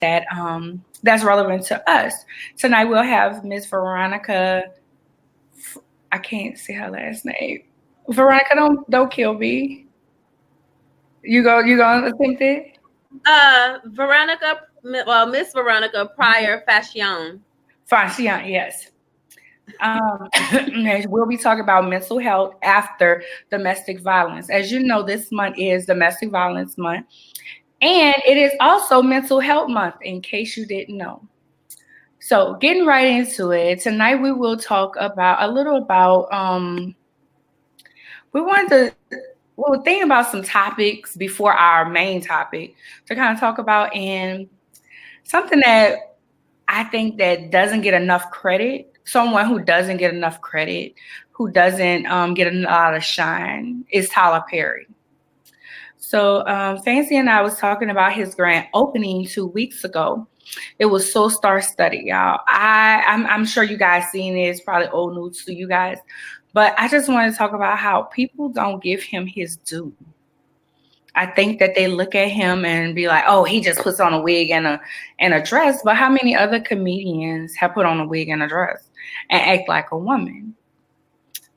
that's relevant to us. Tonight we'll have Miss Veronica. I can't say her last name. Veronica, don't kill me. You gonna attempt it? Veronica, well, Miss Veronica Pryor-Faciane. Faciane, yes. We'll be talking about mental health after domestic violence. As you know, this month is Domestic Violence Month, and it is also Mental Health Month, in case you didn't know. So, getting right into it, tonight we will talk about a little about we wanted to we'll think about some topics before our main topic to kind of talk about, and something that I think that doesn't get enough credit, someone who doesn't get enough credit, who doesn't get a lot of shine, is Tyler Perry. So Fancy and I was talking about his grand opening 2 weeks ago. It was so star-studded, y'all. I'm sure you guys seen it. It's probably old news to you guys. But I just want to talk about how people don't give him his due. I think that they look at him and be like, "Oh, he just puts on a wig and a dress." But how many other comedians have put on a wig and a dress and act like a woman?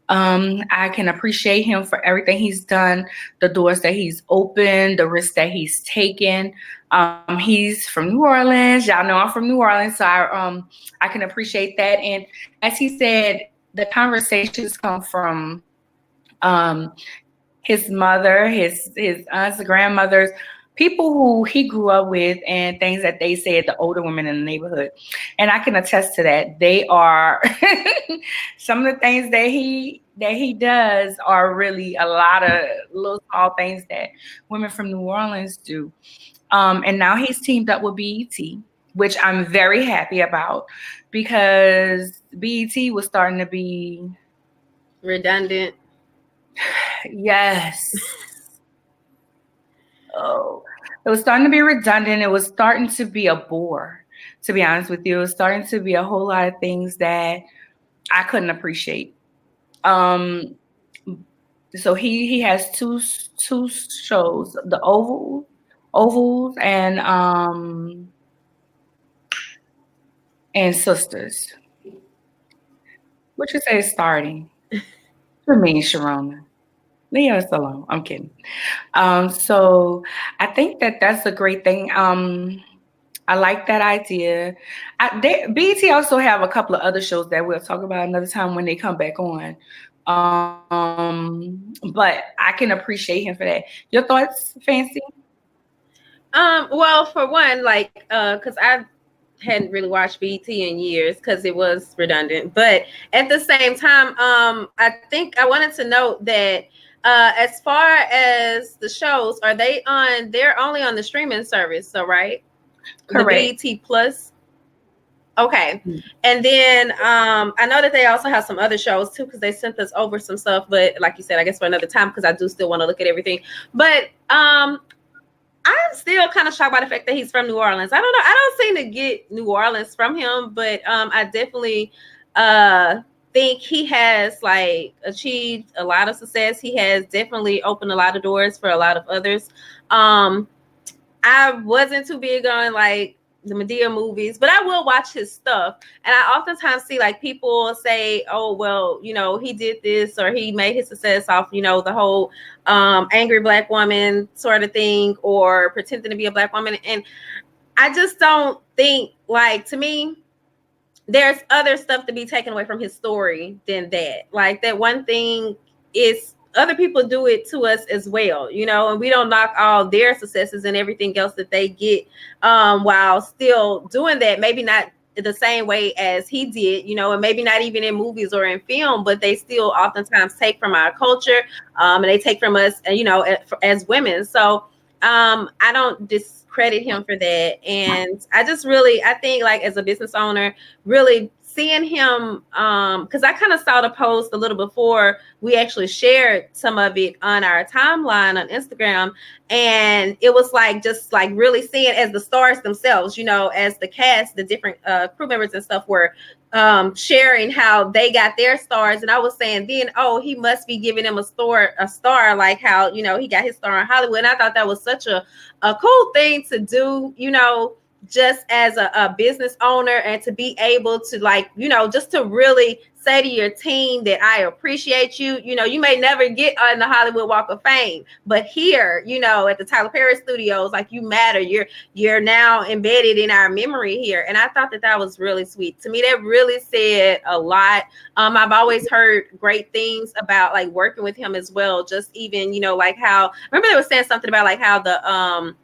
I can appreciate him for everything he's done, the doors that he's opened, the risks that he's taken. He's from New Orleans. Y'all know I'm from New Orleans, so I can appreciate that. And as he said, the conversations come from his mother, his aunts, grandmothers, people who he grew up with, and things that they said, the older women in the neighborhood. And I can attest to that. They are some of the things that he does are really a lot of little small things that women from New Orleans do. And now he's teamed up with BET, which I'm very happy about, because BET was starting to be redundant. Yes. Oh, it was starting to be redundant. It was starting to be a bore, to be honest with you. It was starting to be a whole lot of things that I couldn't appreciate. So he has two shows, the Ovals and Sisters. What you say is starting? What mean, Sharona? Leave us alone. I'm kidding. So I think that that's a great thing. I like that idea. BET also have a couple of other shows that we'll talk about another time when they come back on. But I can appreciate him for that. Your thoughts, Fancy? Well, for one, like, because I hadn't really watched BET in years because it was redundant. But at the same time, I think I wanted to note that as far as the shows, they're only on the streaming service, so right? Correct. The BET Plus. Okay. And then I know that they also have some other shows too, because they sent us over some stuff, but like you said, I guess for another time, because I do still want to look at everything. But I'm still kind of shocked by the fact that he's from New Orleans. I don't know. I don't seem to get New Orleans from him, but I definitely think he has like achieved a lot of success. He has definitely opened a lot of doors for a lot of others. I wasn't too big on like the Medea movies, but I will watch his stuff. And I oftentimes see like people say, "Oh, well, you know, he did this or he made his success off, you know, the whole angry black woman sort of thing, or pretending to be a black woman." And I just don't think, like, to me, there's other stuff to be taken away from his story than that. Like, that one thing is other people do it to us as well, you know, and we don't knock all their successes and everything else that they get while still doing that. Maybe not the same way as he did, you know, and maybe not even in movies or in film, but they still oftentimes take from our culture and they take from us, you know, as women. So I don't discredit him for that. And I think like as a business owner, really seeing him, because I kind of saw the post a little before we actually shared some of it on our timeline on Instagram, and it was like just like really seeing as the stars themselves, you know, as the cast, the different crew members and stuff were sharing how they got their stars, and I was saying then, oh, he must be giving him a star like how, you know, he got his star in Hollywood. And I thought that was such a cool thing to do, you know, just as a business owner, and to be able to, like, you know, just to really say to your team that I appreciate you. You know, you may never get on the Hollywood Walk of Fame, but here, you know, at the Tyler Perry Studios, like, you matter. You're now embedded in our memory here. And I thought that that was really sweet. To me, that really said a lot. I've always heard great things about, like, working with him as well. Just even, you know, like how, remember they were saying something about like how the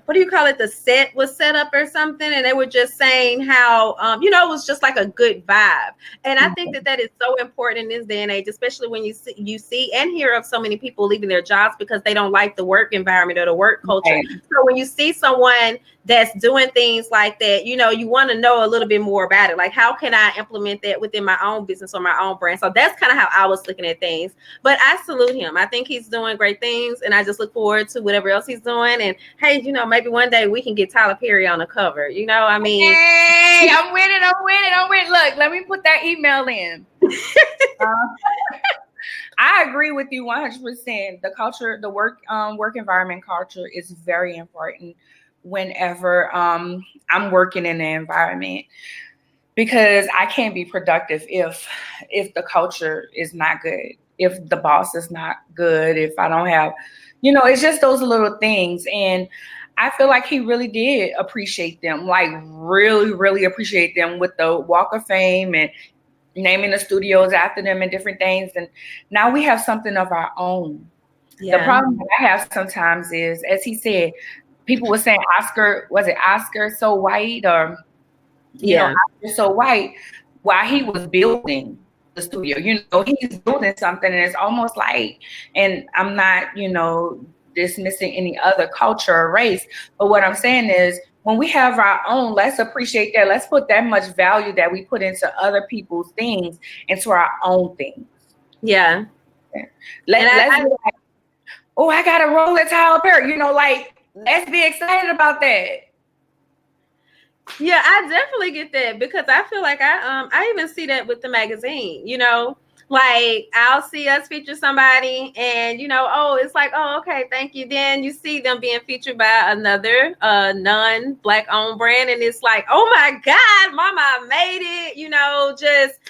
what do you call it, the set was set up or something, and they were just saying how you know, it was just like a good vibe. And I think that that is so important in this day and age, especially when you see and hear of so many people leaving their jobs because they don't like the work environment or the work culture. Right. So when you see someone that's doing things like that, you know, you want to know a little bit more about it. Like, how can I implement that within my own business or my own brand? So that's kind of how I was looking at things. But I salute him. I think he's doing great things, and I just look forward to whatever else he's doing. And hey, you know, maybe one day we can get Tyler Perry on the cover. You know, I mean, hey, I'm with it. I'm with it. I'm with it. Look, let me put that email in. I agree with you 100%. The culture, the work environment culture is very important whenever I'm working in the environment, because I can't be productive if the culture is not good, if the boss is not good, if I don't have, you know, it's just those little things. And I feel like he really did appreciate them, like really, really appreciate them with the Walk of Fame and naming the studios after them and different things. And now we have something of our own. The problem that I have sometimes is, as he said, people were saying Oscar, was it Oscar so white, or you know, Oscar so white, while he was building the studio. You know, he's building something, and it's almost like, and I'm not, you know, dismissing any other culture or race, but what I'm saying is, when we have our own, let's appreciate that. Let's put that much value that we put into other people's things into our own things. Yeah. Let's be like, oh, I got a roll at Tyler Perry. You know, like, let's be excited about that. Yeah, I definitely get that, because I feel like I even see that with the magazine, you know, like I'll see us feature somebody and, you know, oh, it's like, oh, okay, thank you. Then you see them being featured by another non-Black owned brand, and it's like, oh my God, mama made it, you know, just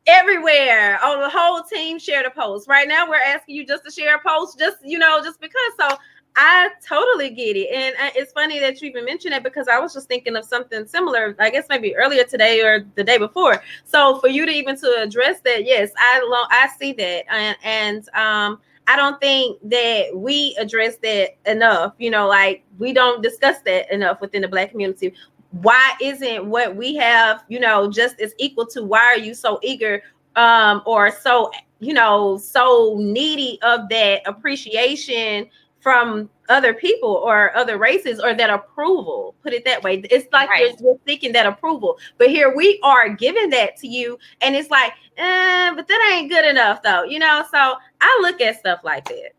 everywhere. Oh, the whole team shared a post. Right now we're asking you just to share a post, just, you know, just because. So I totally get it. And it's funny that you even mentioned it, because I was just thinking of something similar, I guess maybe earlier today or the day before. So for you to even to address that, yes, I see that. And I don't think that we address that enough. You know, like, we don't discuss that enough within the Black community. Why isn't what we have, you know, just as equal to, why are you so eager or so, you know, so needy of that appreciation from other people or other races, or that approval? Put it that way. It's like you're seeking that approval, but here we are giving that to you, and it's like, but that ain't good enough though, you know. So I look at stuff like that.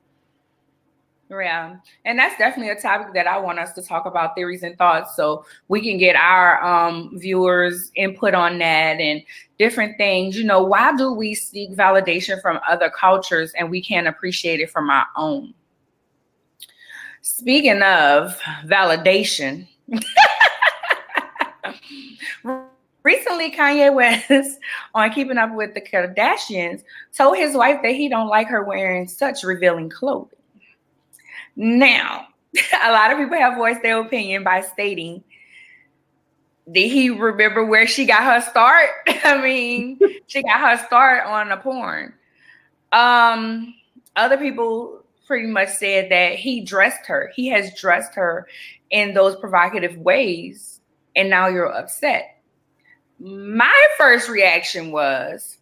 Yeah, and that's definitely a topic that I want us to talk about, theories and thoughts, so we can get our viewers input on that and different things. You know, why do we seek validation from other cultures and we can't appreciate it from our own? Speaking of validation, recently Kanye West, on Keeping Up with the Kardashians, told his wife that he don't like her wearing such revealing clothing. Now, a lot of people have voiced their opinion by stating, did he remember where she got her start? I mean, she got her start on the porn. Other people pretty much said that he dressed her. He has dressed her in those provocative ways, and now you're upset. My first reaction was,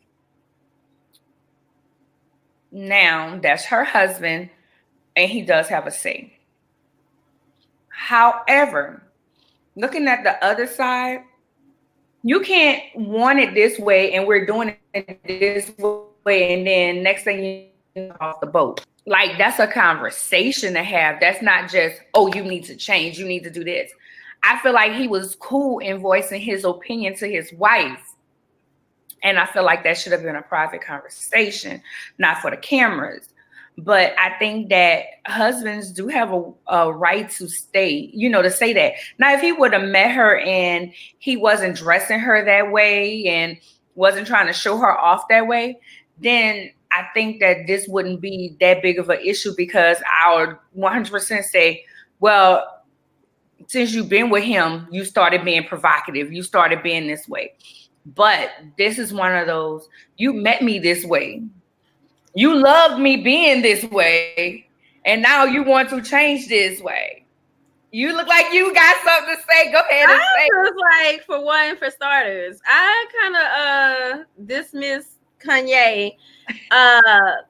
now that's her husband, and he does have a say. However, looking at the other side, you can't want it this way and we're doing it this way, and then next thing you know, off the boat. Like, that's a conversation to have. That's not just, oh, you need to change, you need to do this. I feel like he was cool in voicing his opinion to his wife. And I feel like that should have been a private conversation, not for the cameras. But I think that husbands do have a right to stay, to say that. Now, if he would have met her and he wasn't dressing her that way and wasn't trying to show her off that way, then I think that this wouldn't be that big of an issue, because I would 100% say, well, since you've been with him, you started being provocative. You started being this way. But this is one of those, you met me this way. You loved me being this way. And now you want to change this way. You look like you got something to say. Go ahead and say. I was like, for starters, I kind of dismissed Kanye.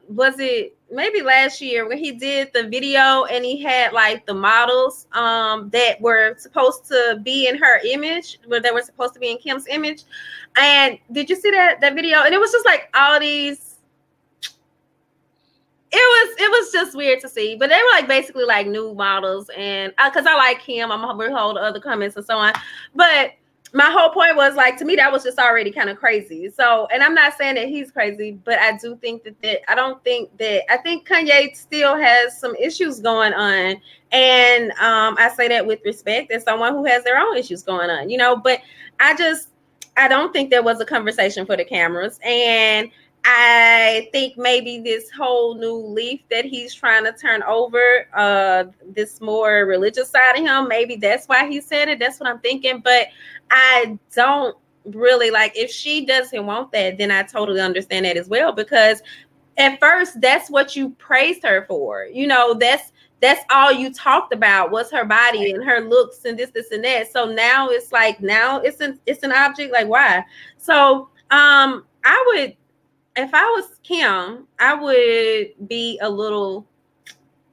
Was it maybe last year when he did the video and he had like the models that were supposed to be in her image, where they were supposed to be in Kim's image? And did you see that video? And it was just like all these. It was just weird to see, but they were like basically like new models, and because I like him, I'm gonna hold the other comments and so on. But my whole point was like, to me, that was just already kind of crazy. So, and I'm not saying that he's crazy, but I do think I think Kanye still has some issues going on, and I say that with respect as someone who has their own issues going on, But I don't think there was a conversation for the cameras, and I think maybe this whole new leaf that he's trying to turn over, this more religious side of him, maybe that's why he said it. That's what I'm thinking. But I don't really like, if she doesn't want that, then I totally understand that as well. Because at first, that's what you praised her for. That's all you talked about was her body and her looks and this and that. So now it's like, it's an object. Like, why? So I would. If I was Kim, I would be a little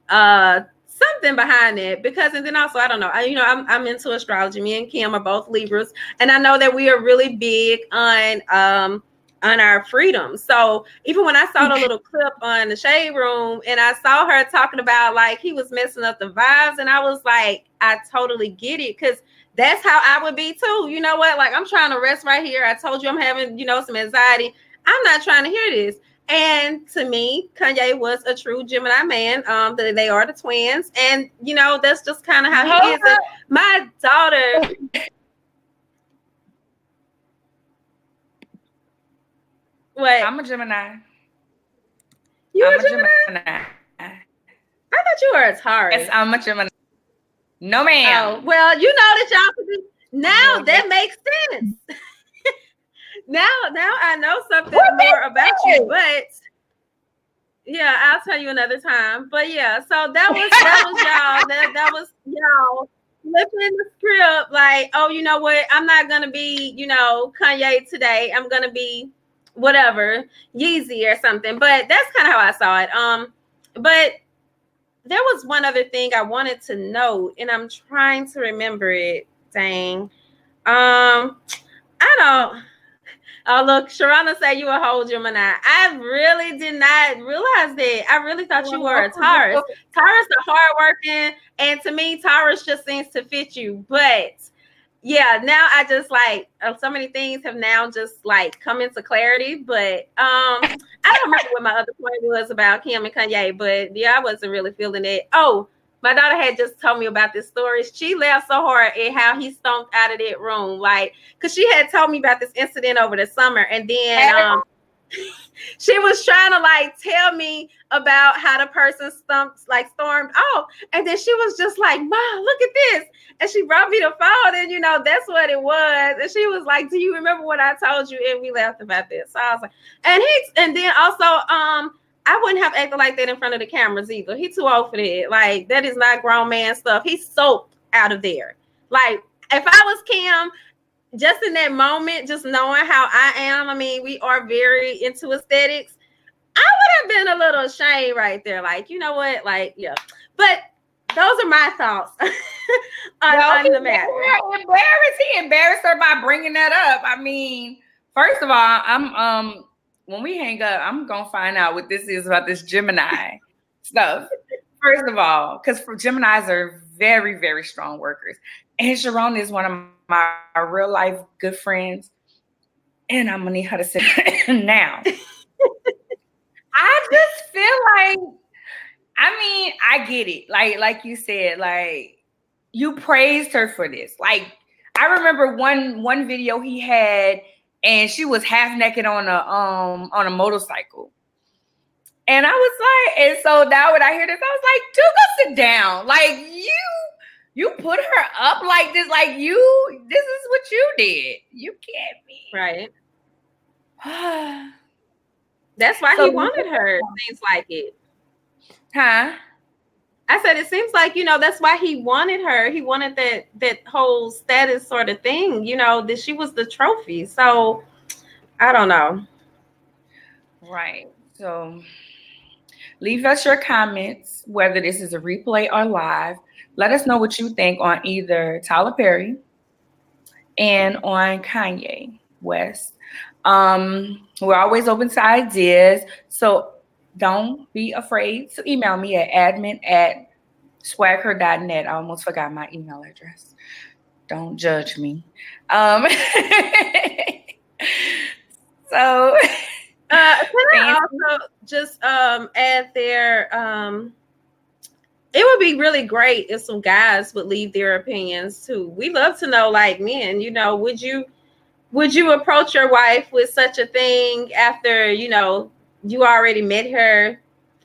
something behind it, because, and then also, I don't know, I'm into astrology. Me and Kim are both Libras, and I know that we are really big on our freedom. So even when I saw the little clip on the Shade Room and I saw her talking about like he was messing up the vibes, and I was like, I totally get it, because that's how I would be too. You know what? Like, I'm trying to rest right here. I told you I'm having, some anxiety. I'm not trying to hear this. And to me, Kanye was a true Gemini man. They are the twins. And, that's just kind of how he is. And my daughter. What? I'm a Gemini. You're a Gemini? I thought you were a Taurus. Yes, I'm a Gemini. No, ma'am. Oh, well, that y'all could do. Now that makes sense. Now I know something more about you, but yeah, I'll tell you another time. But yeah, so that was y'all. That was y'all flipping the script. Like, oh, you know what? I'm not gonna be, Kanye today. I'm gonna be whatever, Yeezy or something. But that's kind of how I saw it. But there was one other thing I wanted to note, and I'm trying to remember it. Dang. I don't. Oh, look, Sharana said you a whole Gemini. I really did not realize that. I really thought you were a Taurus. Taurus are hardworking, and to me, Taurus just seems to fit you. But yeah, now I just like so many things have now just like come into clarity. But I don't remember what my other point was about Kim and Kanye. But yeah, I wasn't really feeling it. Oh, my daughter had just told me about this story. She laughed so hard at how he stomped out of that room. Like, because she had told me about this incident over the summer. And then she was trying to like tell me about how the person stormed off. And then she was just like, Mom, look at this. And she brought me the phone, and that's what it was. And she was like, do you remember what I told you? And we laughed about this. So I was like, and then also, I wouldn't have acted like that in front of the cameras either. He too old for that. Like, that is not grown man stuff. He's soaked out of there. Like, if I was Kim, just in that moment, just knowing how I am, I mean, we are very into aesthetics. I would have been a little ashamed right there. Like, you know what? Like, yeah. But those are my thoughts on the matter. He embarrassed her by bringing that up. I mean, first of all, when we hang up, I'm going to find out what this is about this Gemini stuff. First of all, because Geminis are very, very strong workers. And Sharon is one of my real life good friends. And I'm going to need her to sit now. I just feel like I mean, I get it. Like you said, like you praised her for this. Like I remember one video he had, and she was half naked on a motorcycle. And I was like, and so now when I hear this, I was like, dude, go sit down. Like you put her up like this, like this is what you did. You can't be Right. That's why so he wanted her. It seems like it. huh? I said it seems like, that's why he wanted her. He wanted that whole status sort of thing, that she was the trophy. So I don't know. Right. So leave us your comments, whether this is a replay or live. Let us know what you think on either Tyler Perry and on Kanye West. We're always open to ideas. So don't be afraid to email me at admin@swagher.net. I almost forgot my email address. Don't judge me. So can I also just add there, it would be really great if some guys would leave their opinions too. We love to know, like, men, would you approach your wife with such a thing after, you already met her,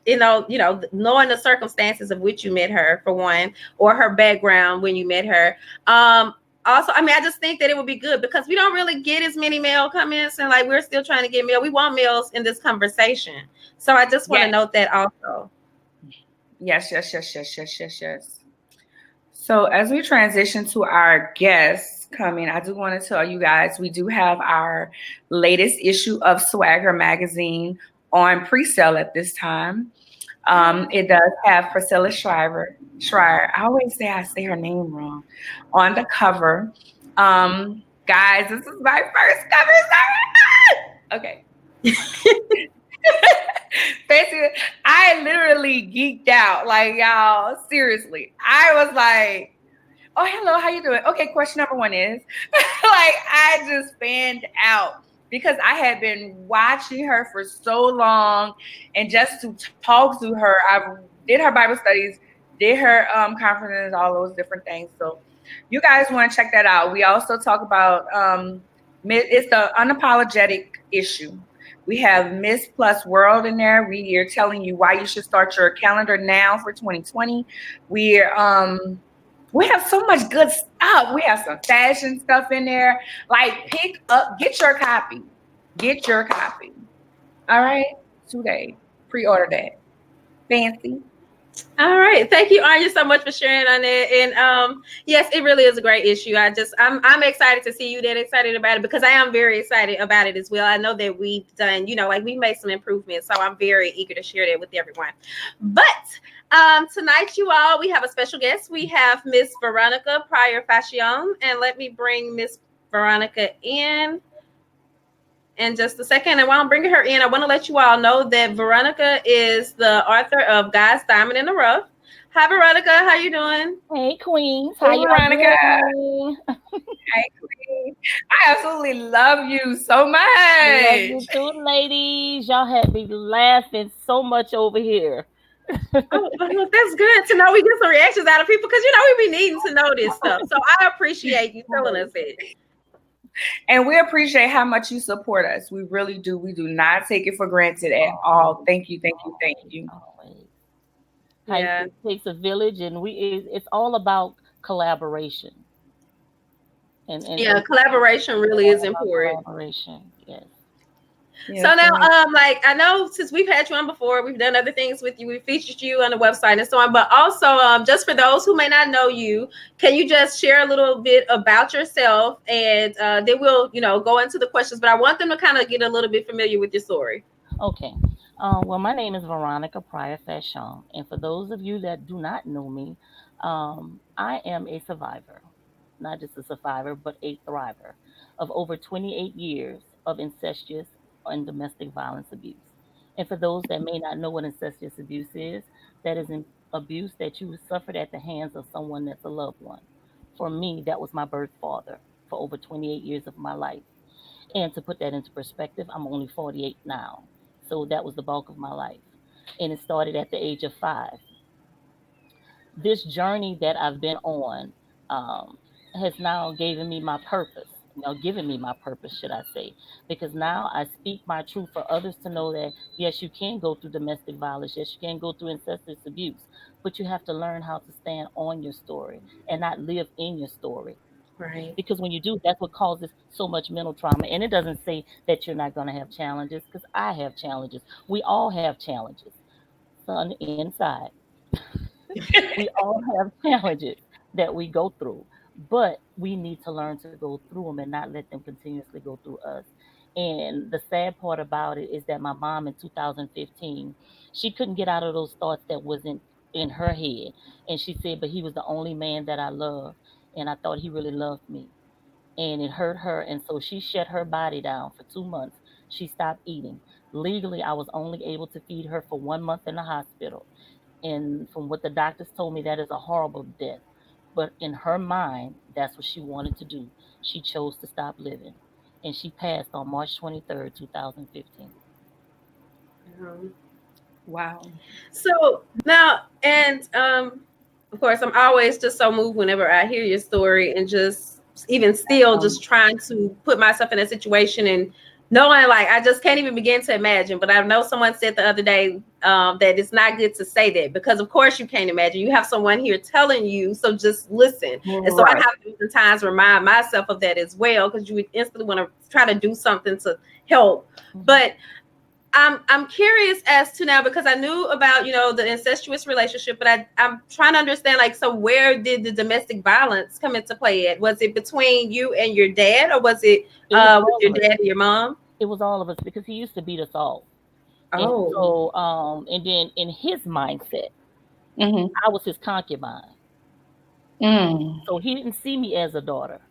knowing the circumstances of which you met her, for one, or her background when you met her. Also, I mean, I just think that it would be good because we don't really get as many male comments, and like we're still trying to get male. We want males in this conversation. So I just want to note that also. Yes. So as we transition to our guests coming, I do want to tell you guys we do have our latest issue of Swagger magazine on pre-sale at this time. It does have Priscilla Schreier. I always say her name wrong on the cover. Guys, this is my first cover story. Okay. Basically, I literally geeked out. Like, y'all, seriously. I was like, oh, hello, how you doing? Okay, question number one is, like, I just fanned out because I had been watching her for so long, and just to talk to her, I did her Bible studies, did her conferences, all those different things. So you guys want to check that out. We also talk about it's the unapologetic issue. We have Miss Plus World in there. We are telling you why you should start your calendar now for 2020. We have so much good stuff. We have some fashion stuff in there. Like, pick up, get your copy. Get your copy. All right? Today. Pre-order that. Fancy. All right. Thank you, Anya, so much for sharing on it. And yes, it really is a great issue. I'm excited to see you that excited about it because I am very excited about it as well. I know that we've done, we've made some improvements. So I'm very eager to share that with everyone. But tonight, you all, we have a special guest. We have Miss Veronica Pryor-Faciane. And let me bring Miss Veronica in just a second. And while I'm bringing her in, I want to let you all know that Veronica is the author of God's Diamond in the Rough. Hi, Veronica. How you doing? Hey, Queens. How you, Veronica? Hey, Queen. I absolutely love you so much. Love you too, ladies. Y'all had me laughing so much over here. Oh, well, that's good to know. We get some reactions out of people because, we be needing to know this stuff. So I appreciate you telling us it. And we appreciate how much you support us. We really do. We do not take it for granted at all. Thank you. Yeah. It takes a village, and it's all about collaboration. And collaboration really is important. Collaboration, yes. So now, I know since we've had you on before, we've done other things with you. We featured you on the website and so on. But also, just for those who may not know you, can you just share a little bit about yourself? And then we'll, go into the questions. But I want them to kind of get a little bit familiar with your story. Okay. Well, my name is Veronica Pryor-Faciane. And for those of you that do not know me, I am a survivor. Not just a survivor, but a thriver of over 28 years of incestuous and domestic violence abuse. And for those that may not know what incestuous abuse is, that is an abuse that you suffered at the hands of someone that's a loved one. For me, that was my birth father for over 28 years of my life. And to put that into perspective, I'm only 48 now. So that was the bulk of my life. and it started at the age of 5. This journey that I've been on um, has now given me my purpose. Given me my purpose, should I say? Because now I speak my truth for others to know that yes, you can go through domestic violence, yes, you can go through incestuous abuse, but you have to learn how to stand on your story and not live in your story. Right. Because when you do, that's what causes so much mental trauma. And it doesn't say that you're not going to have challenges, because I have challenges. We all have challenges, sun inside. We all have challenges that we go through, but we need to learn to go through them and not let them continuously go through us. And the sad part about it is that my mom in 2015, she couldn't get out of those thoughts that wasn't in her head. And she said, but he was the only man that I loved, and I thought he really loved me. And it hurt her. And so she shut her body down for 2 months. She stopped eating. Legally, I was only able to feed her for 1 month in the hospital. And from what the doctors told me, that is a horrible death. But in her mind, that's what she wanted to do. She chose to stop living. And she passed on March 23rd, 2015. Um, Wow. so now, and of course, I'm always just so moved whenever I hear your story, and just even still just trying to put myself in a situation and knowing, like, I just can't even begin to imagine. But I know someone said the other day that it's not good to say that, because of course you can't imagine. You have someone here telling you, so just listen. And so I have to sometimes remind myself of that as well, because you would instantly want to try to do something to help. But I'm curious as to now, because I knew about, the incestuous relationship, but I'm trying to understand, like, so where did the domestic violence come into play at? Was it between you and your dad, or was it with your dad and your mom? It was all of us, because he used to beat us all. And Oh. so, and then in his mindset, I was his concubine. So he didn't see me as a daughter.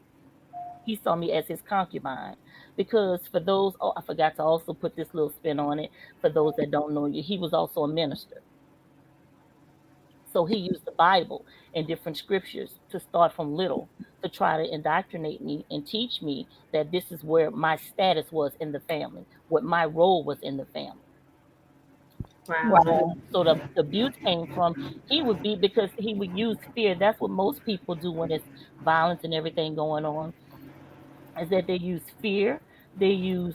He saw me as his concubine. Because for those, I forgot to also put this little spin on it. For those that don't know, he was also a minister. So he used the Bible and different scriptures to start from little, to try to indoctrinate me and teach me that this is where my status was in the family, what my role was in the family. Wow. So the abuse came from, he would be, because he would use fear. That's what most people do when it's violence and everything going on, is that they use fear, they use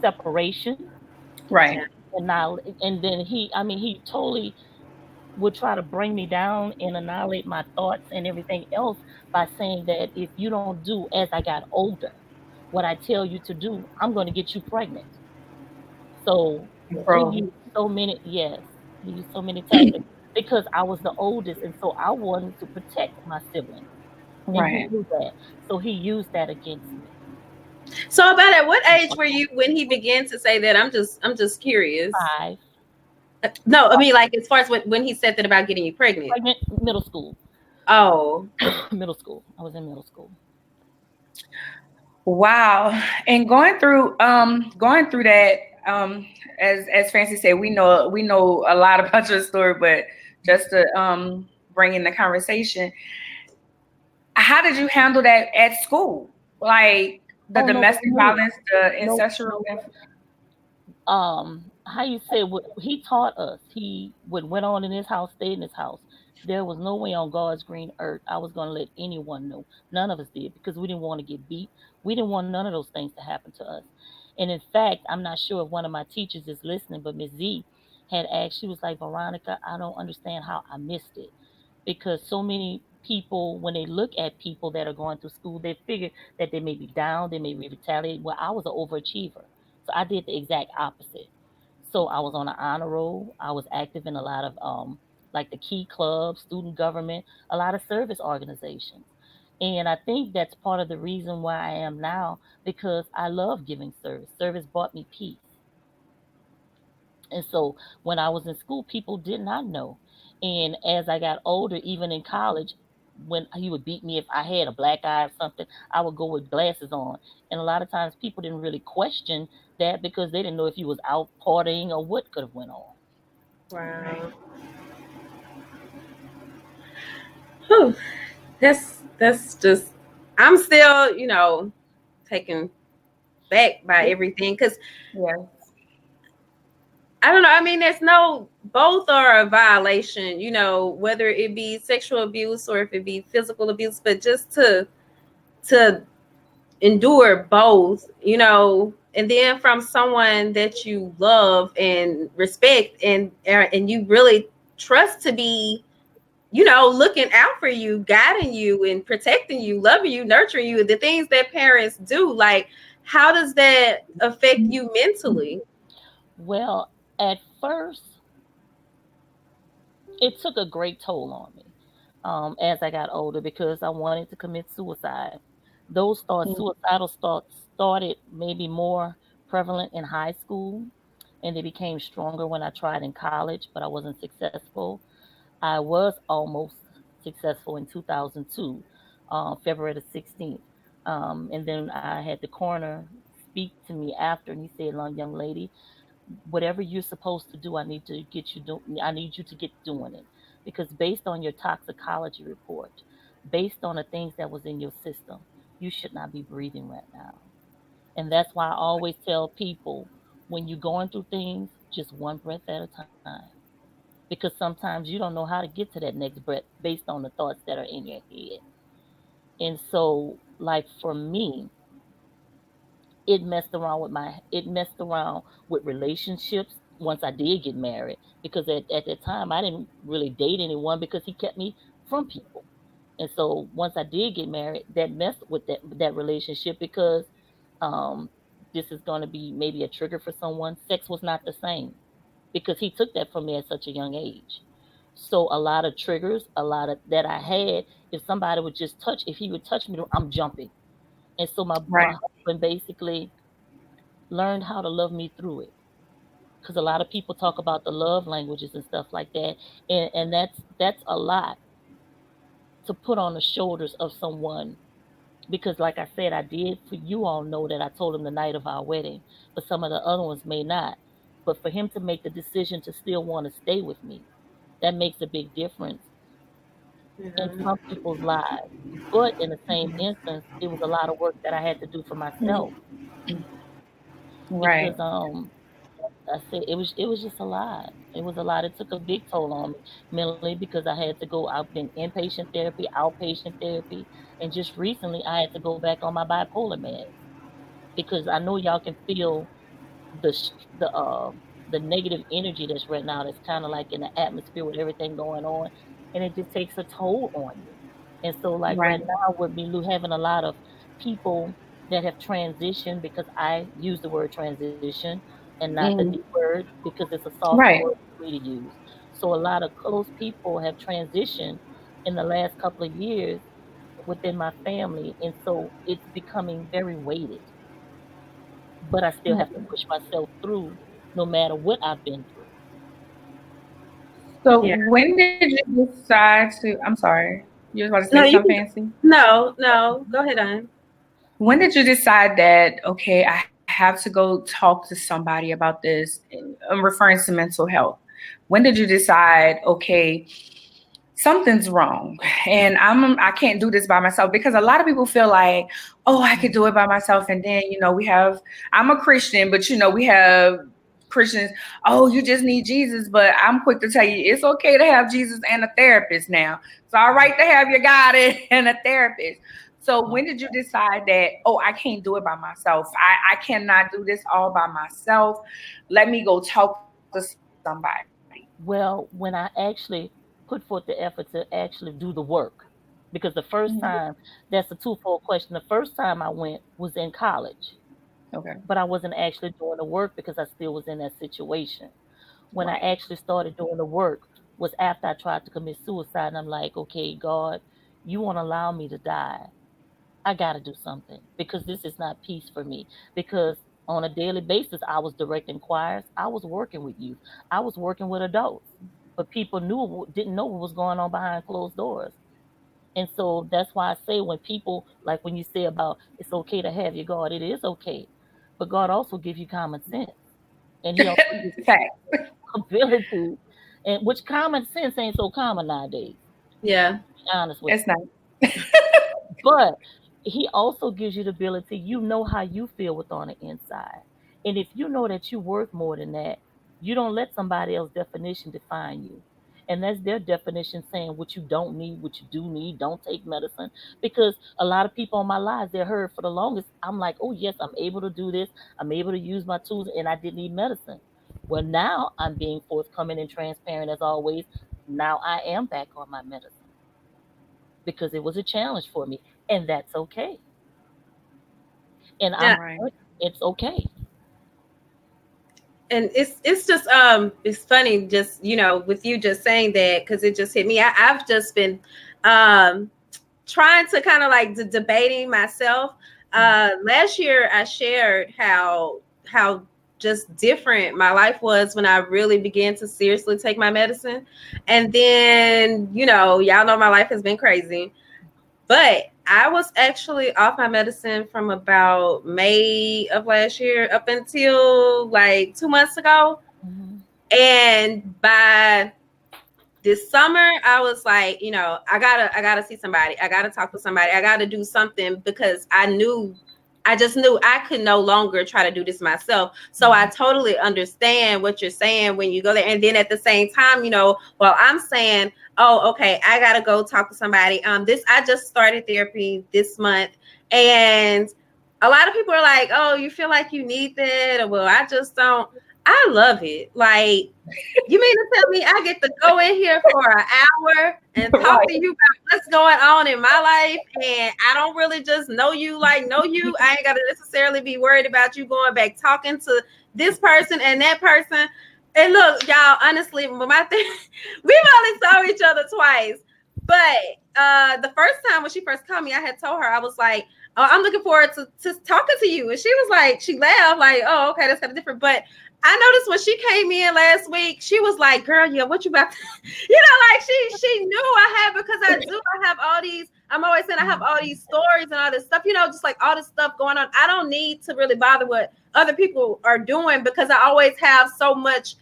separation, Right. and then he totally would try to bring me down and annihilate my thoughts and everything else by saying that if you don't do as I got older what I tell you to do, I'm going to get you pregnant. So he Bro. used so many, yes, he used so many tactics, because I was the oldest, and so I wanted to protect my siblings, and he Right. knew that, so he used that against me. So about at what age were you when he began to say that? I'm just curious. 5. No, I mean, like, as far as when he said that about getting you pregnant. Pregnant, middle school. Oh. Middle school. I was in middle school. Wow. And going through that, as Francie said, we know a lot about your story, but just to bring in the conversation, how did you handle that at school? Like the Oh no, domestic violence, the no, incestual. how you say, what he taught us, he would went on in his house, stayed in his house. There was no way on God's green earth I was going to let anyone know. None of us did, because we didn't want to get beat. We didn't want none of those things to happen to us. And in fact, I'm not sure if one of my teachers is listening, but Ms. Z had asked, she was like, Veronica, I don't understand how I missed it, because so many people, when they look at people that are going through school, they figure that they may be down, they may be retaliated. Well, I was an overachiever, so I did the exact opposite. So I was on an honor roll. I was active in a lot of like the key clubs, student government, a lot of service organizations. And I think that's part of the reason why I am now, because I love giving service. Service brought me peace. And so when I was in school, people did not know. And as I got older, even in college, when he would beat me if I had a black eye or something, I would go with glasses on. And a lot of times people didn't really question that, because they didn't know if he was out partying or what could have went on. Wow. Whew. That's just, I'm still, taken back by everything, because Yeah. I don't know. I mean, there's no, both are a violation, you know, whether it be sexual abuse or if it be physical abuse, but just to endure both, you know, and then from someone that you love and respect and you really trust to be, you know, looking out for you, guiding you and protecting you, loving you, nurturing you, the things that parents do, like how does that affect you mentally? Well, at first, it took a great toll on me as I got older because I wanted to commit suicide. Those thoughts, suicidal thoughts, started maybe more prevalent in high school, and they became stronger when I tried in college, but I wasn't successful. I was almost successful in 2002, February the 16th. And then I had the coroner speak to me after, and he said, young lady, whatever you're supposed to do, I need you to get doing it. Because based on your toxicology report, based on the things that was in your system, you should not be breathing right now. And that's why I always tell people when you're going through things, just one breath at a time. Because sometimes you don't know how to get to that next breath based on the thoughts that are in your head. And so, like for me, it messed around with relationships once I did get married because at that time I didn't really date anyone because he kept me from people. And so once I did get married, that messed with that relationship because um this is going to be maybe a trigger for someone. Sex was not the same because he took that from me at such a young age. So a lot of triggers, a lot of that I had, if he would touch me, I'm jumping. And so my Right. husband basically learned how to love me through it. Because a lot of people talk about the love languages and stuff like that, and that's a lot to put on the shoulders of someone. Because, like I said, I did for you all know that I told him the night of our wedding, but some of the other ones may not. But for him to make the decision to still want to stay with me, that makes a big difference in Yeah. some people's lives. But in the same instance, it was a lot of work that I had to do for myself Right. because I said it was just a lot. It was a lot. It took a big toll on me mentally because I had to go. I've been inpatient therapy, outpatient therapy, and just recently I had to go back on my bipolar meds because I know y'all can feel the sh- the negative energy that's right now. That's kind of like in the atmosphere with everything going on, and it just takes a toll on you. And so, like right Right. now, with me having a lot of people that have transitioned because I use the word transition and not the D Mm. word because it's a softer Right. word for me to use. So a lot of close people have transitioned in the last couple of years within my family, and so it's becoming very weighted. But I still have to push myself through no matter what I've been through. So Yeah. when did you decide to? I'm sorry. You was about to say No, something you can. fancy. No. Go ahead on. When did you decide that, okay, I have to go talk to somebody about this? I'm referring to mental health. When did you decide, okay, something's wrong and I can't do this by myself? Because a lot of people feel like, oh, I could do it by myself. And then, we have, I'm a Christian, but we have Christians, oh, you just need Jesus. But I'm quick to tell you, it's okay to have Jesus and a therapist now. It's all right to have your God and a therapist. So when did you decide that, oh, I can't do it by myself? I cannot do this all by myself. Let me go talk to somebody. Well, when I actually put forth the effort to actually do the work, because the first time, that's a twofold question. The first time I went was in college, Okay. but I wasn't actually doing the work because I still was in that situation. When I Right. actually started doing the work was after I tried to commit suicide. And I'm like, okay, God, you won't allow me to die. I got to do something because this is not peace for me. Because on a daily basis, I was directing choirs, I was working with youth, I was working with adults, but people didn't know what was going on behind closed doors. And so that's why I say when people like when you say about it's okay to have your God, it is okay, but God also gives you common sense, and He also gives you Fact. ability, and which common sense ain't so common nowadays. Yeah. To be honest with It's not. but he also gives you the ability, you know how you feel with on the inside. And if you know that you're worth more than that, You don't let somebody else's definition define you. And that's their definition saying what you don't need, what you do need, don't take medicine. Because a lot of people in my lives, they heard for the longest, I'm like, oh, yes, I'm able to do this. I'm able to use my tools, and I didn't need medicine. Well, now I'm being forthcoming and transparent as always. Now I am back on my medicine because it was a challenge for me, and that's okay. And Yeah. it's okay. And it's just it's funny just with you just saying that, because it just hit me. I've just been trying to kind of like debating myself. Last year I shared how just different my life was when I really began to seriously take my medicine. And then y'all know my life has been crazy. But I was actually off my medicine from about May of last year up until like 2 months ago. Mm-hmm. And by this summer, I was like, I gotta see somebody. I gotta talk to somebody. I gotta do something, because I just knew I could no longer try to do this myself. So I totally understand what you're saying when you go there. And then at the same time, while I'm saying, oh, okay, I gotta go talk to somebody. I just started therapy this month, and a lot of people are like, oh, you feel like you need that, or well, I just don't. I love it. Like, you mean to tell me I get to go in here for an hour and talk to you about what's going on in my life, and I don't really just know you. I ain't got to necessarily be worried about you going back talking to this person and that person. And look, y'all, honestly, my thing, we've only saw each other twice. But the first time when she first called me, I had told her, I was like, oh, I'm looking forward to talking to you. And she was like, she laughed like, oh, okay, that's kind of different. But I noticed when she came in last week, she was like, girl, yeah, what you about to, like she knew I had, because I have all these, I'm always saying I have all these stories and all this stuff, just like all this stuff going on. I don't need to really bother what other people are doing, because I always have so much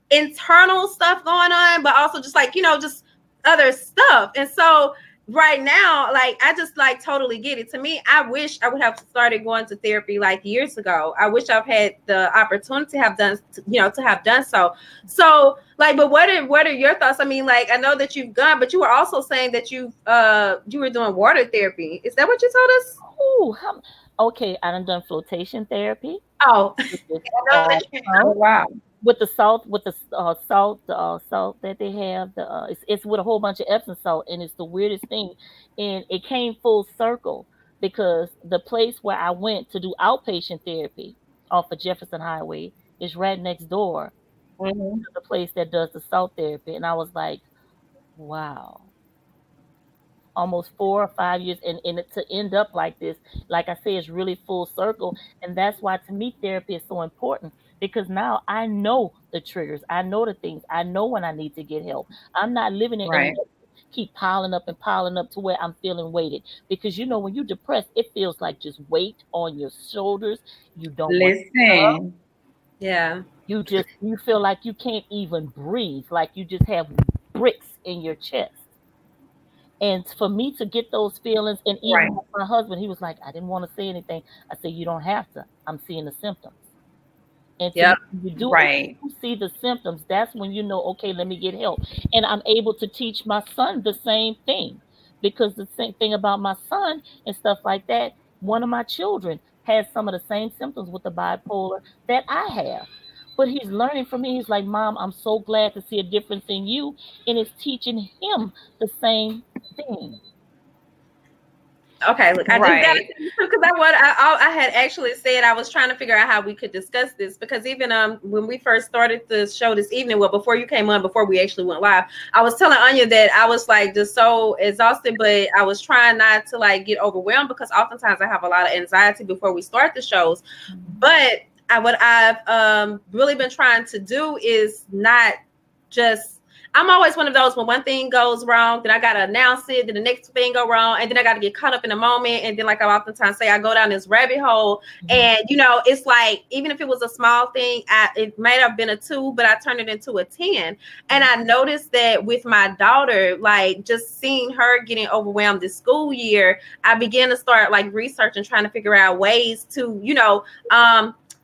internal stuff going on, but also just like, just other stuff. And so right now, like, I just like totally get it. To me, I wish I would have started going to therapy like years ago. I wish I've had the opportunity to have done, to have done so. So like, but what are your thoughts? I mean, like, I know that you've gone, but you were also saying that you were doing water therapy. Is that what you told us? Oh, okay. I done flotation therapy. Oh, wow. With the salt, salt that they have, it's with a whole bunch of Epsom salt, and it's the weirdest thing. And it came full circle, because the place where I went to do outpatient therapy off of Jefferson Highway is right next door to the place that does the salt therapy. And I was like, wow. Almost 4 or 5 years, and to end up like this, like I say, it's really full circle. And that's why, to me, therapy is so important, because now I know the triggers, I know the things, I know when I need to get help. I'm not living in Right. keep piling up to where I'm feeling weighted, because when you're depressed, it feels like just weight on your shoulders. You don't want to get up. Listen. yeah. You feel like you can't even breathe, like you just have bricks in your chest. And for me to get those feelings, and even Right. with my husband, he was like, I didn't want to say anything. I said, you don't have to. I'm seeing the symptoms. And to me, Yep. when you Right. see the symptoms, that's when you know, okay, let me get help. And I'm able to teach my son the same thing, because the same thing about my son and stuff like that, one of my children has some of the same symptoms with the bipolar that I have. But he's learning from me. He's like, Mom, I'm so glad to see a difference in you. And it's teaching him the same thing. Okay, look, I just got Right. to, because I had actually said I was trying to figure out how we could discuss this, because even when we first started the show this evening, well, before you came on, before we actually went live, I was telling Anya that I was like just so exhausted, but I was trying not to like get overwhelmed, because oftentimes I have a lot of anxiety before we start the shows. But what I've really been trying to do is not just, I'm always one of those, when one thing goes wrong, then I got to announce it, then the next thing go wrong, and then I got to get caught up in the moment. And then, like I oftentimes say, I go down this rabbit hole. And, it's like, even if it was a small thing, it might have been a 2, but I turned it into a 10. And I noticed that with my daughter, like just seeing her getting overwhelmed this school year, I began to start like researching, trying to figure out ways to,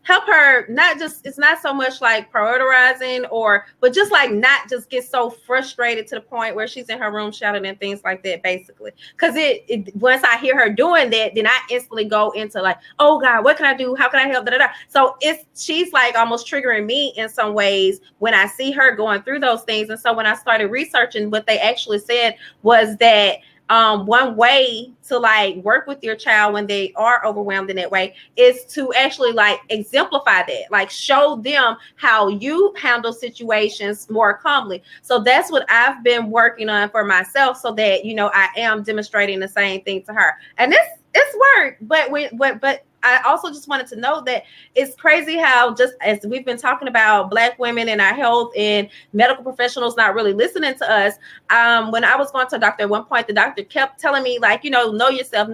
help her not just, it's not so much like prioritizing or, but just like not just get so frustrated to the point where she's in her room shouting and things like that, basically. Because it once I hear her doing that, then I instantly go into like, oh God, what can I do? How can I help? Da, da, da. So she's like almost triggering me in some ways when I see her going through those things. And so when I started researching, what they actually said was that one way to like work with your child when they are overwhelmed in that way is to actually like exemplify that, like show them how you handle situations more calmly. So that's what I've been working on for myself, so that, you know, I am demonstrating the same thing to her. And it's work, but I also just wanted to know that it's crazy how, just as we've been talking about Black women and our health and medical professionals not really listening to us. When I was going to a doctor at one point, the doctor kept telling me like, you know yourself,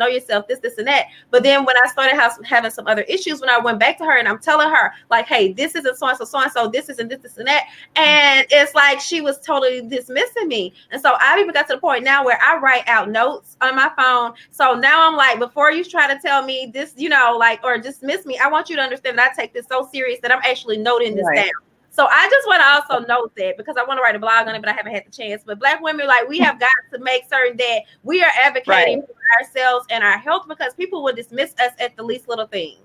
this, and that. But then when I started having some other issues, when I went back to her and I'm telling her like, hey, this isn't so and so, this isn't this, and that. And it's like she was totally dismissing me. And so I even got to the point now where I write out notes on my phone. So now I'm like, before you try to tell me this, you know, like, or dismiss me, I want you to understand that I take this so serious that I'm actually noting this down. So I just want to also note that, because I want to write a blog on it, but I haven't had the chance. But Black women, like, we have got to make certain that we are advocating for ourselves and our health, because people will dismiss us at the least little thing.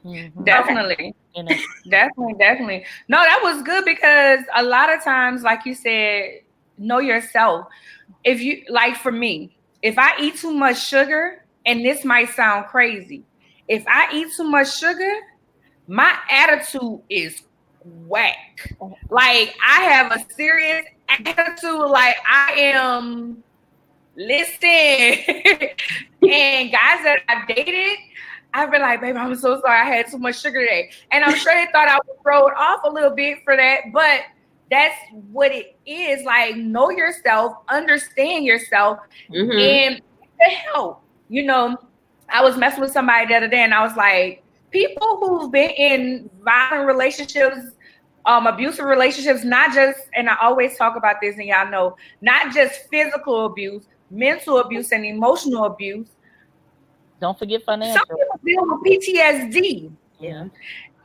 Mm-hmm. Definitely. Okay. Definitely. No, that was good, because a lot of times, like you said, know yourself. If you, like for me, if I eat too much sugar, and this might sound crazy, if I eat too much sugar, my attitude is whack. Like, I have a serious attitude. Like, I am, listen. And guys that I've dated, I've been like, babe, I'm so sorry I had too much sugar today. And I'm sure they thought I was thrown off a little bit for that, but that's what it is. Like, know yourself, understand yourself, and the help. You know, I was messing with somebody the other day, and I was like, people who've been in violent relationships, abusive relationships, not just, and I always talk about this, and y'all know, not just physical abuse, mental abuse and emotional abuse. Don't forget financial. Some people deal with PTSD. Yeah.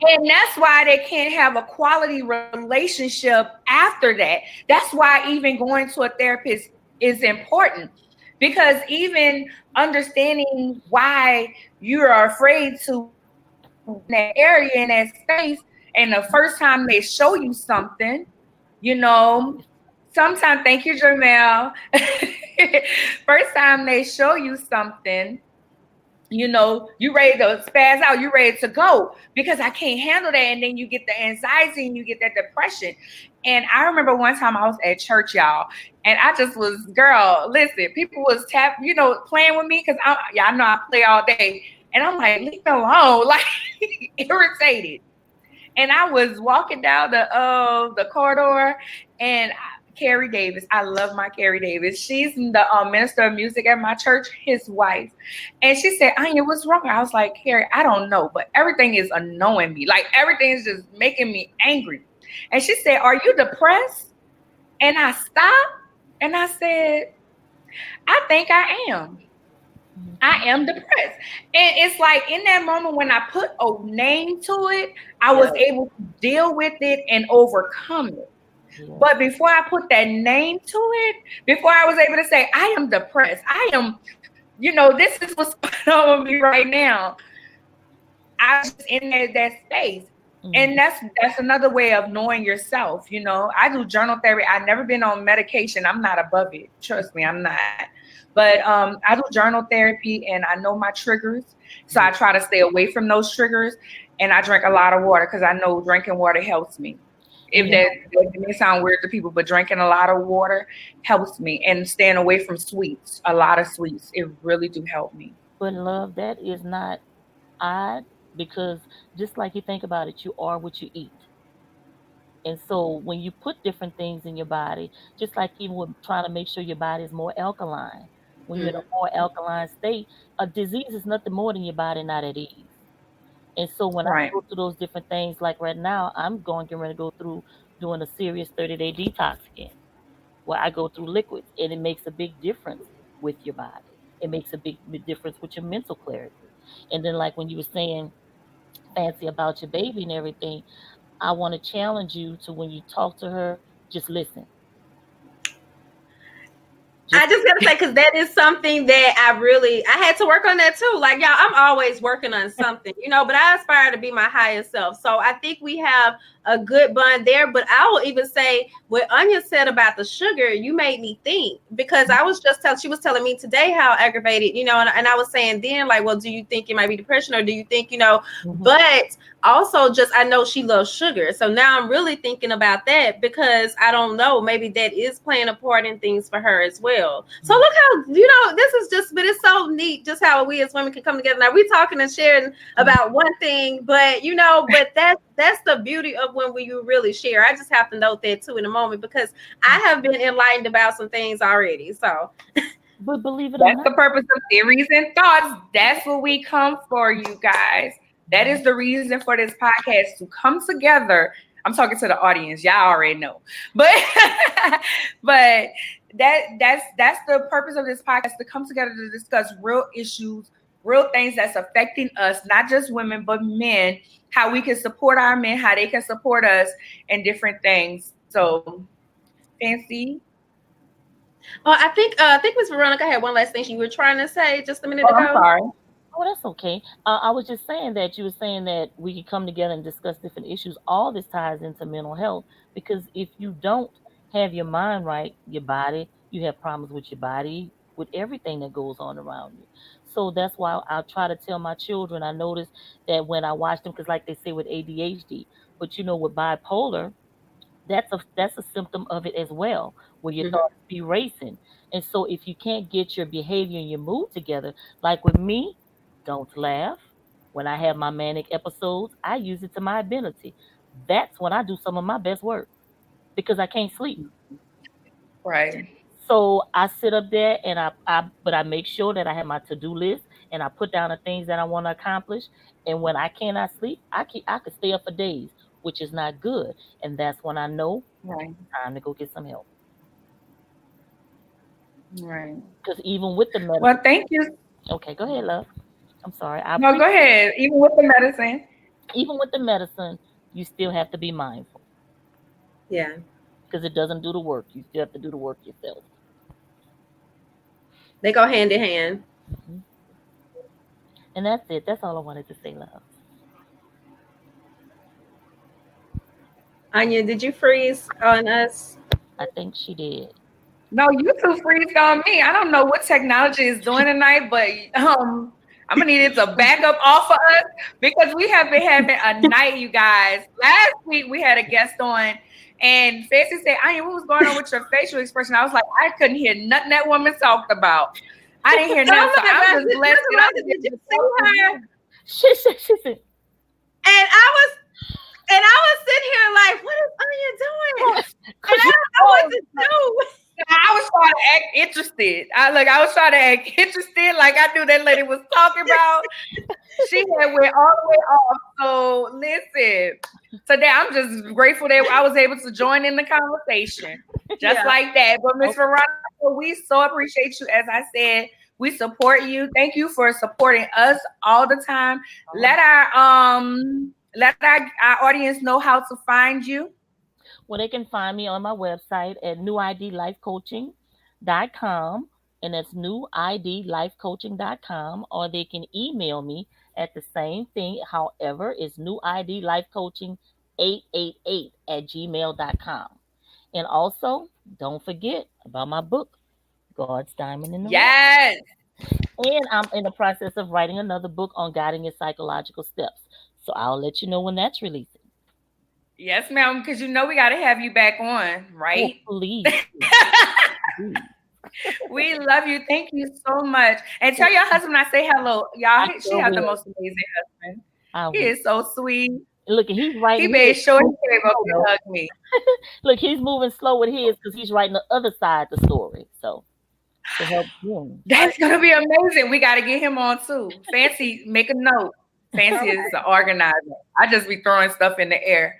And that's why they can't have a quality relationship after that. That's why even going to a therapist is important, because even understanding why you are afraid to in that area, in that space, and the first time they show you something, you know, sometimes, thank you, Jamel. First time they show you something, you know, you ready to spaz out, you ready to go, because I can't handle that. And then you get the anxiety and you get that depression. And I remember one time I was at church, y'all, and I just was, girl, listen, people was playing with me, because y'all know I play all day. And I'm like, leave me alone, like irritated. And I was walking down the corridor, and Carrie Davis, I love my Carrie Davis. She's the minister of music at my church, his wife. And she said, Anya, what's wrong? I was like, Carrie, I don't know, but everything is annoying me. Like, everything is just making me angry. And she said, are you depressed? And I stopped and I said, I think I am. I am depressed. And it's like, in that moment when I put a name to it, I was able to deal with it and overcome it. But before I put that name to it, before I was able to say, I am depressed, I am, this is what's going on with me right now, I was just in that space. And that's another way of knowing yourself. I do journal therapy. I've never been on medication. I'm not above it. Trust me, I'm not. But I do journal therapy, and I know my triggers. So I try to stay away from those triggers. And I drink a lot of water, because I know drinking water helps me. If that may sound weird to people, but drinking a lot of water helps me. And staying away from sweets, a lot of sweets, it really do help me. But love, that is not odd, because just like you think about it, you are what you eat. And so when you put different things in your body, just like even with trying to make sure your body is more alkaline, when you're in a more alkaline state, a disease is nothing more than your body not at ease. And so when I go through those different things, like right now, I'm getting ready to go through doing a serious 30-day detox again, where I go through liquids, and it makes a big difference with your body. It makes a big difference with your mental clarity. And then, like when you were saying fancy about your baby and everything. I want to challenge you to when you talk to her, just listen. I Just just gotta say, because that is something that I had to work on that too. Like, y'all, I'm always working on something, but I aspire to be my highest self. So I think we have a good bond there. But I will even say what Anya said about the sugar, you made me think, because I was she was telling me today how aggravated, and I was saying then, like, well, do you think it might be depression, or do you think, but also just, I know she loves sugar. So now I'm really thinking about that, because I don't know, maybe that is playing a part in things for her as well. So look how, this is just, but it's so neat just how we as women can come together. Now we talking and sharing about one thing, but but that's the beauty of when you really share. I just have to note that too in a moment, because I have been enlightened about some things already. So but believe it or That's not, the purpose of theories and thoughts. That's what we come for, you guys. That is the reason for this podcast, to come together. I'm talking to the audience. Y'all already know. But but that's the purpose of this podcast, to come together to discuss real issues, real things that's affecting us, not just women, but men, how we can support our men, how they can support us, and different things. So, Fancy. well, I think Miss Veronica had one last thing she were trying to say just a minute Oh, I'm ago. sorry. oh, that's okay. I was just saying that you were saying that we can come together and discuss different issues. All this ties into mental health, because if you don't have your mind right, your body, you have problems with your body, with everything that goes on around you. So that's why I try to tell my children. I notice that when I watch them, because like they say with ADHD, but with bipolar, that's a symptom of it as well, where your Mhm. thoughts be racing. And so if you can't get your behavior and your mood together, like with me, don't laugh. When I have my manic episodes, I use it to my ability. That's when I do some of my best work, because I can't sleep. Right. So I sit up there and I make sure that I have my to-do list, and I put down the things that I want to accomplish. And when I cannot sleep, I could stay up for days, which is not good. And that's when I know Right. time to go get some help. Right. Because even with the Well, medicine, thank you. okay, go ahead, love. I'm sorry. I No, go appreciate. ahead. Even with the medicine. Even with the medicine, you still have to be mindful, Yeah, because it doesn't do the work. You still have to do the work yourself. they go hand in hand. Hmm. And that's it. That's all I wanted to say, love. Anya, did you freeze on us? I think she did. No, you two freezed on me. I don't know what technology is doing tonight, but I'm gonna need it to back up off of us, because we have been having a night, you guys. Last week we had a guest on, and Fancy said, "Anya, what was going on with your facial expression?" I was like, I couldn't hear nothing that woman talked about. I didn't hear nothing, Oh so my I'm gosh, just blessed that I was Did you able to talk to see her? you. She said, And I was sitting here like, what is Anya doing? And because I you don't know what to do. I was trying to act interested. I was trying to act interested, like I knew that lady was talking about. She had went all the way off. So listen, today I'm just grateful that I was able to join in the conversation, just Yeah. like that. But Miss okay. Veronica, we so appreciate you. As I said, we support you. Thank you for supporting us all the time. Let our audience know how to find you. Well, they can find me on my website at newidlifecoaching.com, and that's newidlifecoaching.com, or they can email me at the same thing. However, it's newidlifecoaching888 at gmail.com. And also, don't forget about my book, God's Diamond in the Rough. Yes. And I'm in the process of writing another book on guiding your psychological steps. So I'll let you know when that's releasing. Yes, ma'am, because we got to have you back on, Oh, right? please, please. We love you. Thank you so much. And tell your husband I say hello. Y'all, I she sure has the will. most amazing husband. I He will. is so sweet. Look, he's He writing made his. sure he Moving came up slow, and though. hugged me. Look, he's moving slow with his because he's writing the other side of the story. So to help him. That's going to be amazing. We got to get him on too. Fancy, make a note. Fancy is an organizer. I just be throwing stuff in the air.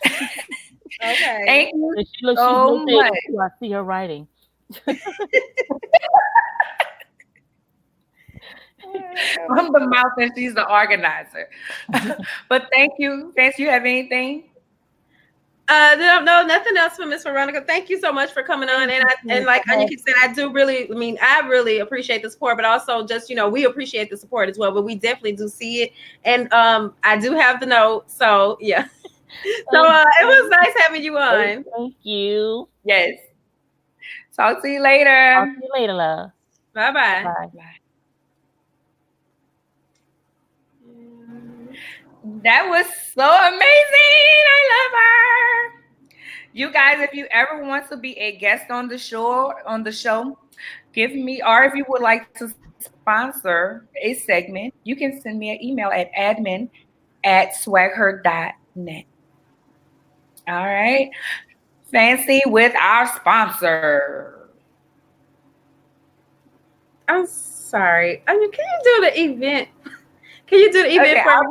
Okay. Thank you And she's so much. notating too. I see her writing. I'm the mouth and she's the organizer. But thank you. Vance, you have anything? No, nothing else for Miss Veronica. Thank you so much for coming on. And like Anya keeps saying, I really appreciate the support, but also just, we appreciate the support as well. But we definitely do see it. And I do have the note. So yeah. So it was nice having you on. Thank you. Yes. Talk to you later. Talk to you later, love. Bye-bye. Bye. That was so amazing. I love her. You guys, if you ever want to be a guest on the show, give me, or if you would like to sponsor a segment, you can send me an email at admin@swagher.net. All right. Fancy with our sponsor. I'm sorry. I mean, can you do the event? Can you do the event for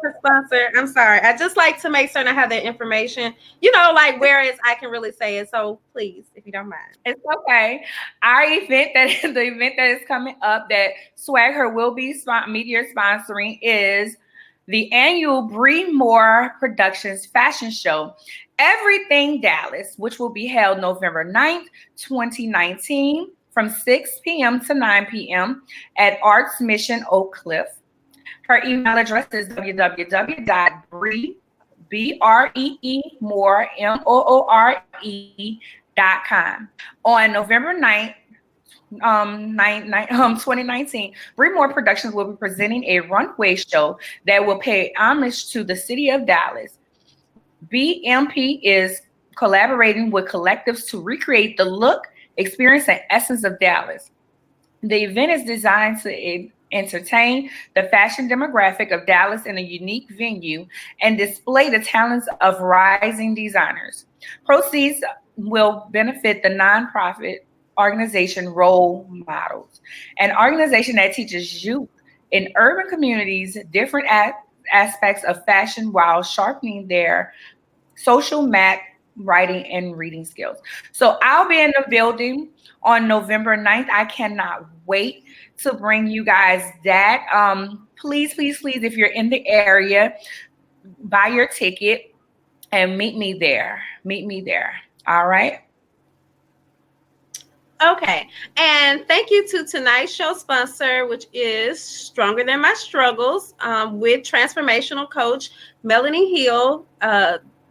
the sponsor? I'm sorry. I just like to make certain I have that information, like whereas I can really say it. So please, if you don't mind. It's okay. Our event the event that is coming up that Swagher will be media sponsoring is the annual Bree Moore Productions Fashion Show, Everything Dallas, which will be held November 9th, 2019. From 6 p.m. to 9 p.m. at Arts Mission Oak Cliff. Her email address is www.breemore.com. On November 9th, 2019, Bree Moore Productions will be presenting a runway show that will pay homage to the city of Dallas. BMP is collaborating with collectives to recreate the look, experience, and essence of Dallas. The event is designed to entertain the fashion demographic of Dallas in a unique venue and display the talents of rising designers. Proceeds will benefit the nonprofit organization Role Models, an organization that teaches youth in urban communities different aspects of fashion while sharpening their social map writing and reading skills. So I'll be in the building on November 9th. I cannot wait to bring you guys that. Please, if you're in the area, buy your ticket and meet me there. All right. Okay. And thank you to tonight's show sponsor, which is Stronger Than My Struggles, with transformational coach Melanie Hill.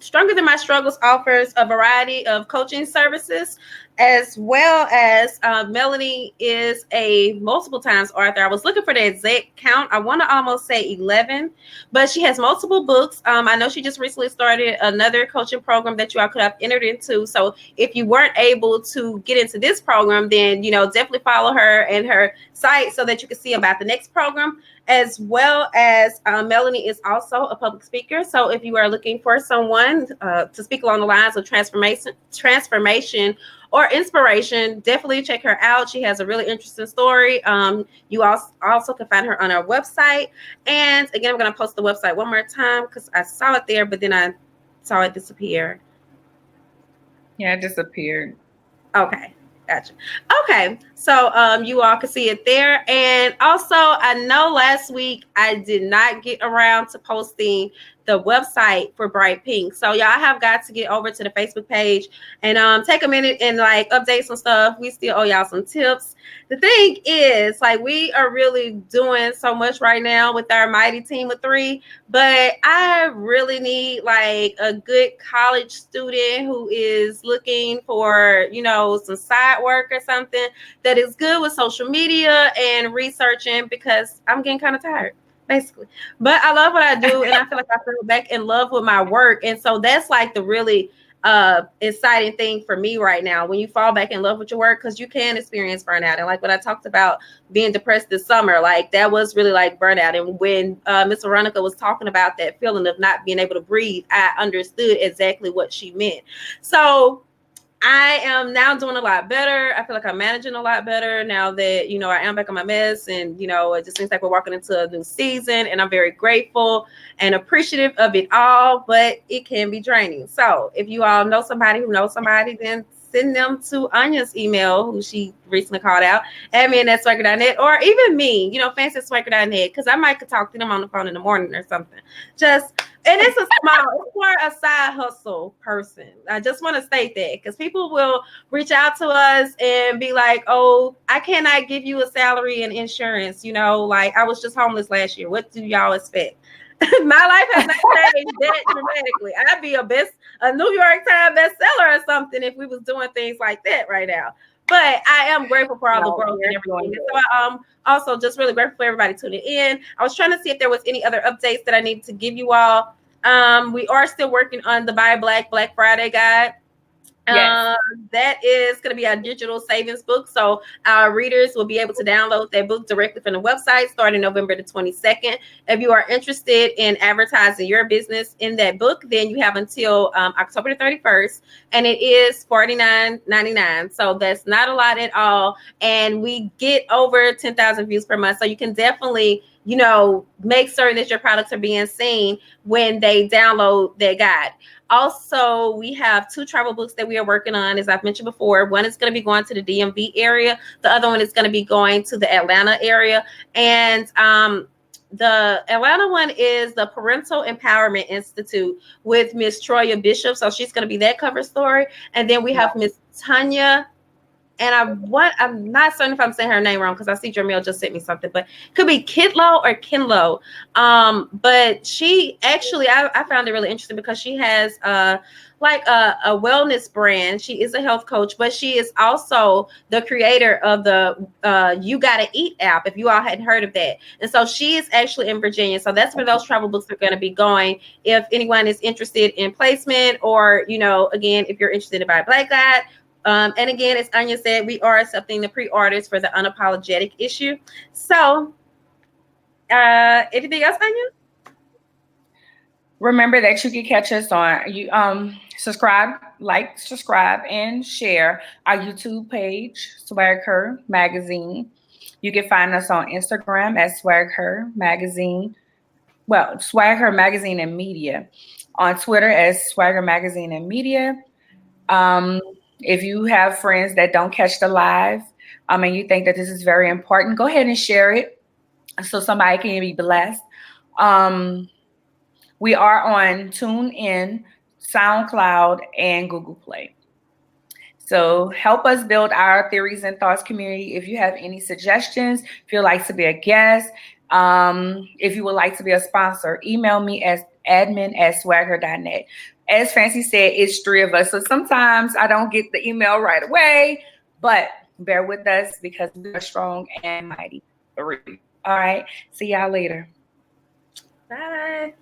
Stronger Than My Struggles offers a variety of coaching services, as well as Melanie is a multiple times author. I was looking for the exact count. I want to almost say 11, but she has multiple books. I know she just recently started another coaching program that you all could have entered into. So if you weren't able to get into this program, then, definitely follow her and her site so that you can see about the next program, as well as Melanie is also a public speaker. So if you are looking for someone to speak along the lines of transformation or inspiration, definitely check her out. She has a really interesting story. You also can find her on our website. And again, I'm going to post the website one more time because I saw it there, but then I saw it disappear. Yeah, it disappeared. Okay. Gotcha. Okay, so you all can see it there. And also, I know last week I did not get around to posting the website for Bright Pink. So y'all have got to get over to the Facebook page and take a minute and update some stuff. We still owe y'all some tips. The thing is, we are really doing so much right now with our mighty team of 3, but I really need a good college student who is looking for, some side work or something that is good with social media and researching, because I'm getting kind of tired, basically. But I love what I do, and I feel like I feel back in love with my work. And so that's the really exciting thing for me right now, when you fall back in love with your work, because you can experience burnout. And what I talked about being depressed this summer, that was really burnout. And when Miss Veronica was talking about that feeling of not being able to breathe, I understood exactly what she meant. So I am now doing a lot better. I feel like I'm managing a lot better now that, I am back on my mess, and, it just seems like we're walking into a new season, and I'm very grateful and appreciative of it all, but it can be draining. So if you all know somebody who knows somebody, then send them to Anya's email, who she recently called out, admin@swagger.net, or even me, fancy@swagger.net, because I might could talk to them on the phone in the morning or something. And it's it's more a side hustle person. I just want to state that, because people will reach out to us and be like, oh, I cannot give you a salary and insurance. Like, I was just homeless last year. What do y'all expect? My life has not changed that dramatically. I'd be a New York Times bestseller or something if we was doing things like that right now. But I am grateful for all the growth and everything. So I'm also just really grateful for everybody tuning in. I was trying to see if there was any other updates that I need to give you all. We are still working on the Buy Black Friday guide. Yes. That is going to be our digital savings book. So our readers will be able to download that book directly from the website starting November the 22nd. If you are interested in advertising your business in that book, then you have until October the 31st, and it is $49.99. So that's not a lot at all. And we get over 10,000 views per month. So you can definitely, make certain that your products are being seen when they download that guide. Also, we have 2 travel books that we are working on, as I've mentioned before. One is going to be going to the DMV area. The other one is going to be going to the Atlanta area. And the Atlanta one is the Parental Empowerment Institute with Miss Troya Bishop. So she's going to be that cover story. And then we have Miss Tanya. And I'm not certain if I'm saying her name wrong, because I see Jermel just sent me something, but it could be Kidlow or Kinlow. But she actually, I found it really interesting because she has a wellness brand. She is a health coach, but she is also the creator of the You Gotta Eat app, if you all hadn't heard of that. And so she is actually in Virginia. So that's where those travel books are going to be going. If anyone is interested in placement, or, again, if you're interested in Buy Black Guide. And again, as Anya said, we are accepting the pre-orders for the unapologetic issue. So, anything else, Anya? Remember that you can catch us on subscribe, and share our YouTube page, Swag Her Magazine. You can find us on Instagram at Swag Her Magazine. Well, Swag Her Magazine and Media. On Twitter as Swagger Magazine and Media. If you have friends that don't catch the live, and you think that this is very important, go ahead and share it so somebody can be blessed. We are on TuneIn, SoundCloud, and Google Play. So help us build our Theories and Thoughts community. If you have any suggestions, if you'd like to be a guest, if you would like to be a sponsor, email me at admin@swagger.net. As Fancy said, it's 3 of us. So sometimes I don't get the email right away, but bear with us because we are strong and mighty. All right. See y'all later. Bye.